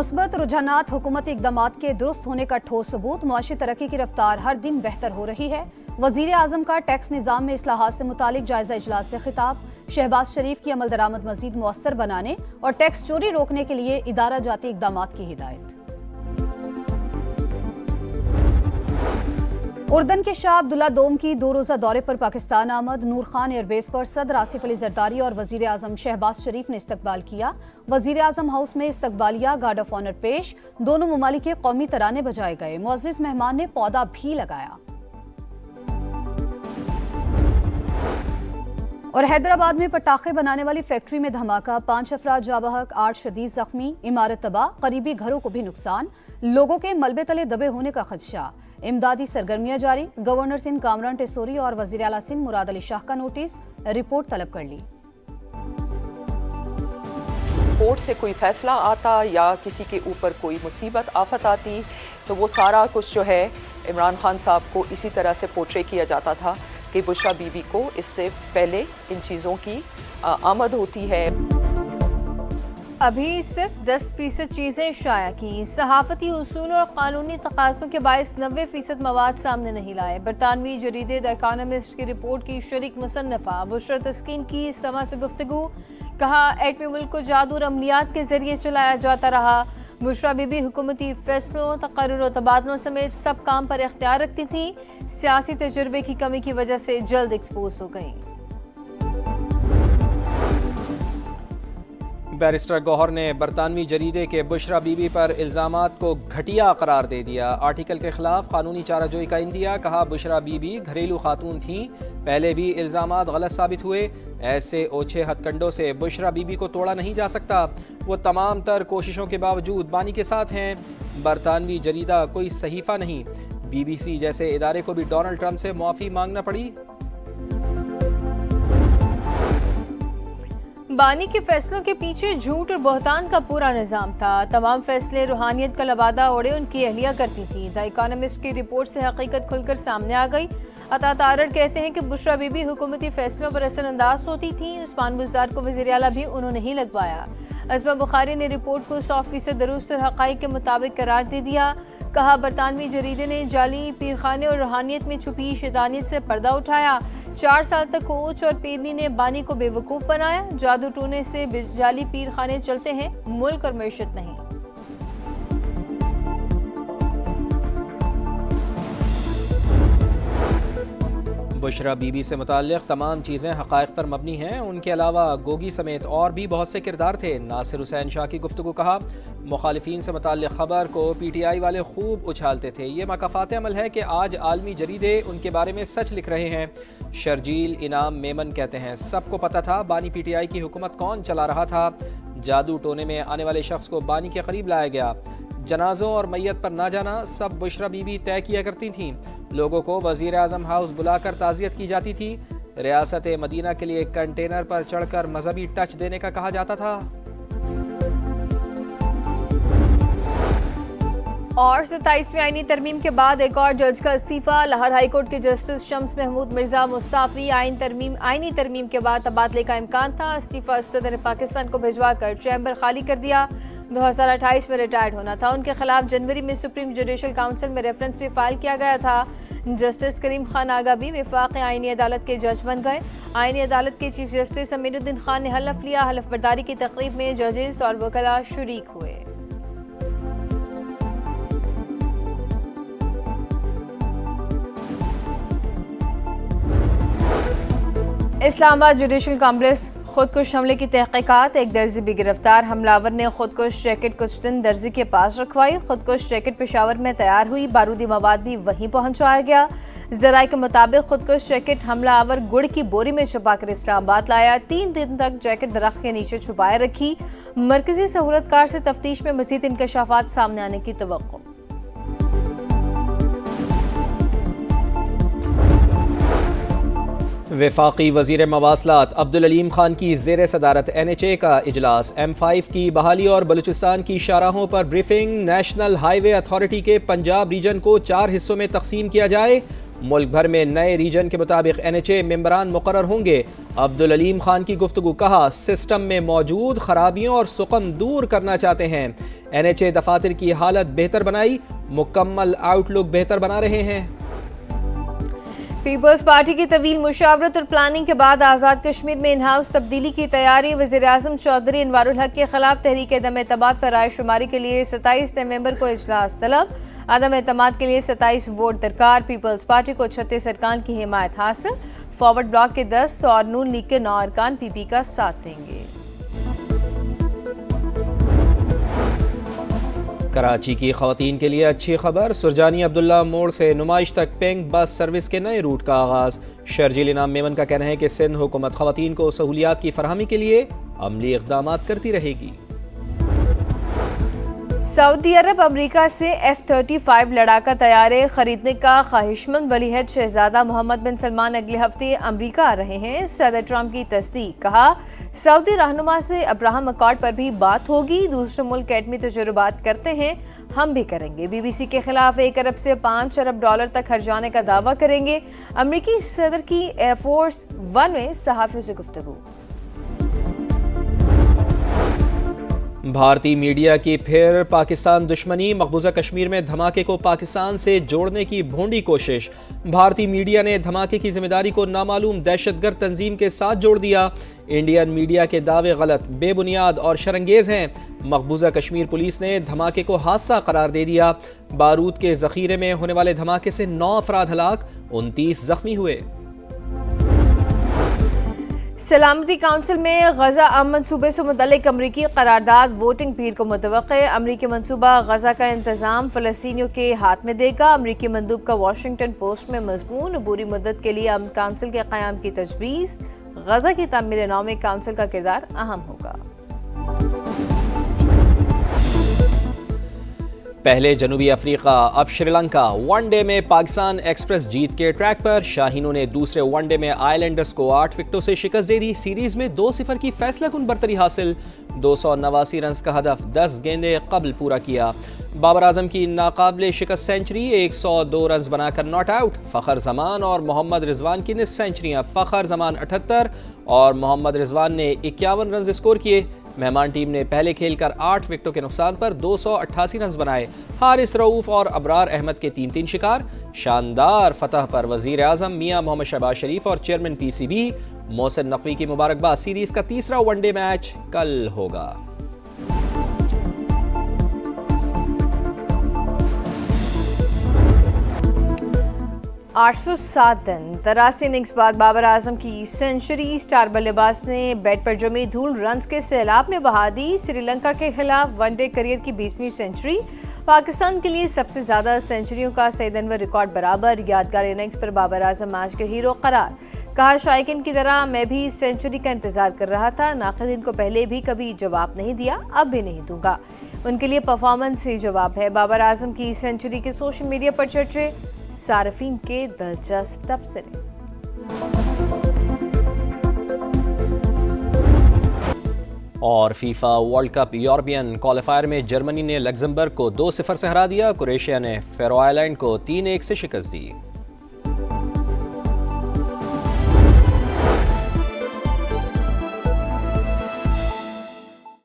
مثبت رجحانات حکومتی اقدامات کے درست ہونے کا ٹھوس ثبوت، معاشی ترقی کی رفتار ہر دن بہتر ہو رہی ہے۔ وزیر اعظم کا ٹیکس نظام میں اصلاحات سے متعلق جائزہ اجلاس سے خطاب، شہباز شریف کی عمل درآمد مزید مؤثر بنانے اور ٹیکس چوری روکنے کے لیے ادارہ جاتی اقدامات کی ہدایت۔ اردن کے شاہ عبداللہ دوم کی 2 روزہ دورے پر پاکستان آمد، نور خان ایئر بیس پر صدر آصف علی زرداری اور وزیر اعظم شہباز شریف نے استقبال کیا۔ وزیر اعظم ہاؤس میں استقبالیہ گارڈ آف آنر پیش، دونوں ممالک کے قومی ترانے بجائے گئے، معزز مہمان نے پودا بھی لگایا۔ اور حیدرآباد میں پٹاخے بنانے والی فیکٹری میں دھماکہ، 5 افراد جاں بحق، 8 شدید زخمی، عمارت تباہ، قریبی گھروں کو بھی نقصان، لوگوں کے ملبے تلے دبے ہونے کا خدشہ۔ امدادی سرگرمیاں جاری، گورنر سندھ کامران ٹیسوری اور وزیر اعلیٰ سندھ مراد علی شاہ کا نوٹس، رپورٹ طلب کر لی۔ کورٹ سے کوئی فیصلہ آتا یا کسی کے اوپر کوئی مصیبت آفت آتی تو وہ سارا کچھ جو ہے عمران خان صاحب کو اسی طرح سے پورٹرے کیا جاتا تھا کہ بشرا بی بی کو اس سے پہلے ان چیزوں کی آمد ہوتی ہے۔ ابھی صرف 10% چیزیں شائع کی، صحافتی اصول اور قانونی تقاضوں کے باعث 90% مواد سامنے نہیں لائے۔ برطانوی جریدے دی اکانومسٹ کی رپورٹ کی شریک مصنفہ بشرا تسکین کی سما سے گفتگو، کہا ایٹمی ملک کو جادو اور عملیات کے ذریعے چلایا جاتا رہا۔ بشرا بی بی حکومتی فیصلوں، تقرر و تبادلوں سمیت سب کام پر اختیار رکھتی تھیں، سیاسی تجربے کی کمی کی وجہ سے جلد ایکسپوز ہو گئیں۔ بیرسٹر گوہر نے برطانوی جریدے کے بشرا بی بی پر الزامات کو گھٹیا قرار دے دیا، آرٹیکل کے خلاف قانونی چارہ جوئی کا عندیہ، کہا بشرا بی بی گھریلو خاتون تھیں، پہلے بھی الزامات غلط ثابت ہوئے، ایسے اوچھے ہتھ کنڈوں سے بشرا بی بی کو توڑا نہیں جا سکتا، وہ تمام تر کوششوں کے باوجود بانی کے ساتھ ہیں، برطانوی جریدہ کوئی صحیفہ نہیں، بی بی سی جیسے ادارے کو بھی ڈونلڈ ٹرمپ سے معافی مانگنا پڑی۔ بانی کے فیصلوں کے پیچھے جھوٹ اور بہتان کا پورا نظام تھا، تمام فیصلے روحانیت کا لبادہ اوڑے ان کی اہلیہ کرتی تھی۔ دی اکانومسٹ کی رپورٹ سے حقیقت کھل کر سامنے آ گئی۔ عطا تارڑ کہتے ہیں کہ بشرا بی بی حکومتی فیصلوں پر اثر انداز ہوتی تھیں، عثمان بزدار کو وزیر اعلیٰ بھی انہوں نے ہی لگوایا۔ عظمہ بخاری نے رپورٹ کو 100% درست اور حقائق کے مطابق قرار دے دیا، کہا برطانوی جریدے نے جعلی پیرخانے اور روحانیت میں چھپی شیطانیت سے پردہ اٹھایا، 4 سال تک کوچ اور پیرنی نے بانی کو بے وقوف بنایا، جادو ٹونے سے جعلی پیر خانے چلتے ہیں، ملک اور معیشت نہیں۔ بشرا بی بی سے متعلق تمام چیزیں حقائق پر مبنی ہیں، ان کے علاوہ گوگی سمیت اور بھی بہت سے کردار تھے، ناصر حسین شاہ کی گفتگو، کہا مخالفین سے متعلق خبر کو پی ٹی آئی والے خوب اچھالتے تھے، یہ مکافات عمل ہے کہ آج عالمی جریدے ان کے بارے میں سچ لکھ رہے ہیں۔ شرجیل انعام میمن کہتے ہیں سب کو پتہ تھا بانی پی ٹی آئی کی حکومت کون چلا رہا تھا، جادو ٹونے میں آنے والے شخص کو بانی کے قریب لایا گیا، جنازوں اور میت پر نہ جانا سب بشرا بی بی طے کیا کرتی تھیں، لوگوں کو وزیر اعظم ہاؤس بلا کر تعزیت کی جاتی تھی، ریاست مدینہ کے لیے کنٹینر پر چڑھ کر مذہبی ٹچ دینے کا کہا جاتا تھا۔ اور 27ویں آئینی ترمیم کے بعد ایک اور جج کا استعفیٰ، لاہور ہائی کورٹ کے جسٹس شمس محمود مرزا مستعفی، آئینی ترمیم کے بعد تبادلے کا امکان تھا، استعفیٰ صدر پاکستان کو بھجوا کر چیمبر خالی کر دیا، 2028 میں ریٹائرڈ ہونا تھا، ان کے خلاف جنوری میں سپریم جوڈیشل کونسل میں ریفرنس بھی فائل کیا گیا تھا۔ جسٹس کریم خان آگا بھی وفاقی آئینی عدالت کے جج بن گئے، آئینی عدالت کے چیف جسٹس امین الدین خان نے حلف لیا، حلف برداری کی تقریب میں ججز اور وکلاء شریک ہوئے۔ اسلام آباد جوڈیشل کمپلیکس خودکش حملے کی تحقیقات، ایک درزی بھی گرفتار، حملہ آور نے خودکش جیکٹ کچھ دن درزی کے پاس رکھوائی، خودکش جیکٹ پشاور میں تیار ہوئی، بارودی مواد بھی وہیں پہنچایا گیا، ذرائع کے مطابق خودکش جیکٹ حملہ آور گڑ کی بوری میں چھپا کر اسلام آباد لایا، 3 دن تک جیکٹ درخت کے نیچے چھپائے رکھی، مرکزی سہولت کار سے تفتیش میں مزید انکشافات سامنے آنے کی توقع۔ وفاقی وزیر مواصلات عبدالعلیم خان کی زیر صدارت NHA کا اجلاس، M5 کی بحالی اور بلوچستان کی شاہراہوں پر بریفنگ، نیشنل ہائی وے اتھارٹی کے پنجاب ریجن کو 4 حصوں میں تقسیم کیا جائے، ملک بھر میں نئے ریجن کے مطابق NHA ممبران مقرر ہوں گے۔ عبدالعلیم خان کی گفتگو، کہا سسٹم میں موجود خرابیوں اور سقم دور کرنا چاہتے ہیں۔ NHA دفاتر کی حالت بہتر بنائی، مکمل آؤٹ لک بہتر بنا رہے ہیں۔ پیپلز پارٹی کی طویل مشاورت اور پلاننگ کے بعد آزاد کشمیر میں ان ہاؤس تبدیلی کی تیاری۔ وزیراعظم چودھری انوار الحق کے خلاف تحریک عدم اعتماد پر رائے شماری کے لیے 27 نومبر کو اجلاس طلب۔ عدم اعتماد کے لیے 27 ووٹ درکار۔ پیپلز پارٹی کو 36 ارکان کی حمایت حاصل۔ فارورڈ بلاک کے 10 اور نون لیگ کے 9 ارکان PP کا ساتھ دیں گے۔ کراچی کی خواتین کے لیے اچھی خبر، سرجانی عبداللہ موڑ سے نمائش تک پنک بس سروس کے نئے روٹ کا آغاز۔ شرجیل انعام میمن کا کہنا ہے کہ سندھ حکومت خواتین کو سہولیات کی فراہمی کے لیے عملی اقدامات کرتی رہے گی۔ سعودی عرب امریکہ سے F-35 لڑاکا طیارے خریدنے کا خواہشمند ولی عہد شہزادہ محمد بن سلمان اگلے ہفتے امریکہ آ رہے ہیں۔ صدر ٹرمپ کی تصدیق، کہا سعودی رہنما سے ابراہم اکارڈ پر بھی بات ہوگی، دوسرے ملک ایٹمی تجربات کرتے ہیں، ہم بھی کریں گے۔ BBC کے خلاف 1 ارب سے 5 ارب ڈالر تک خرچانے کا دعویٰ کریں گے۔ امریکی صدر کی ایئر فورس 1 میں صحافیوں سے گفتگو۔ بھارتی میڈیا کی پھر پاکستان دشمنی، مقبوضہ کشمیر میں دھماکے کو پاکستان سے جوڑنے کی بھونڈی کوشش۔ بھارتی میڈیا نے دھماکے کی ذمہ داری کو نامعلوم دہشت گرد تنظیم کے ساتھ جوڑ دیا۔ انڈین میڈیا کے دعوے غلط، بے بنیاد اور شرنگیز ہیں۔ مقبوضہ کشمیر پولیس نے دھماکے کو حادثہ قرار دے دیا۔ بارود کے ذخیرے میں ہونے والے دھماکے سے 9 افراد ہلاک، 29 زخمی ہوئے۔ سلامتی کونسل میں غزہ منصوبے سے متعلق امریکی قرارداد ووٹنگ پیر کو متوقع۔ امریکی منصوبہ غزہ کا انتظام فلسطینیوں کے ہاتھ میں دے گا۔ امریکی مندوب کا واشنگٹن پوسٹ میں مضمون، عبوری مدت کے لیے امن کونسل کے قیام کی تجویز۔ غزہ کی تعمیر نو میں کونسل کا کردار اہم ہوگا۔ پہلے جنوبی افریقہ، اب شری لنکا۔ ون ڈے میں پاکستان ایکسپریس جیت کے ٹریک پر، شاہینوں نے دوسرے ون ڈے میں آئی لینڈرز کو 8 وکٹوں سے شکست دے دی۔ سیریز میں 2-0 کی فیصلہ کن برتری حاصل، 289 رنز کا ہدف 10 گیندیں قبل پورا کیا۔ بابر اعظم کی ناقابل شکست سینچری، 102 رنز بنا کر ناٹ آؤٹ۔ فخر زمان اور محمد رضوان کی نصف سینچریاں، فخر زمان 78 اور محمد رضوان نے 51 رنز اسکور کیے۔ مہمان ٹیم نے پہلے کھیل کر 8 وکٹوں کے نقصان پر 288 رنز بنائے۔ حارث رؤوف اور ابرار احمد کے 3 شکار۔ شاندار فتح پر وزیر اعظم میاں محمد شہباز شریف اور چیئرمین PCB محسن نقوی کی مبارکباد۔ سیریز کا تیسرا ون ڈے میچ کل ہوگا۔ 807 دن 83 اننگز بعد بابر اعظم کی سینچری، سٹار بلے باز نے بیٹ پر جمی دھول رنز کے سیلاب میں بہا دی۔ سری لنکا کے خلاف ون ڈے کیریئر کی 20ویں سینچری، پاکستان کے لیے سب سے زیادہ سینچریوں کا سعید انور ریکارڈ برابر۔ یادگار اننگز پر بابر اعظم میچ کے ہیرو قرار، کہا شائقین کی طرح میں بھی سینچری کا انتظار کر رہا تھا، ناقدین کو پہلے بھی کبھی جواب نہیں دیا، اب بھی نہیں دوں گا، ان کے لیے پرفارمنس ہی جواب ہے۔ بابر اعظم کی سینچری کے سوشل میڈیا پر چرچے، صارفین کے دلچسپ تبصرے۔ اور FIFA world cup European qualifier میں جرمنی نے لگزمبرگ کو 2-0 سے ہرا دیا۔ کروشیا نے فیرو آئلینڈ کو 3-1 سے شکست دی۔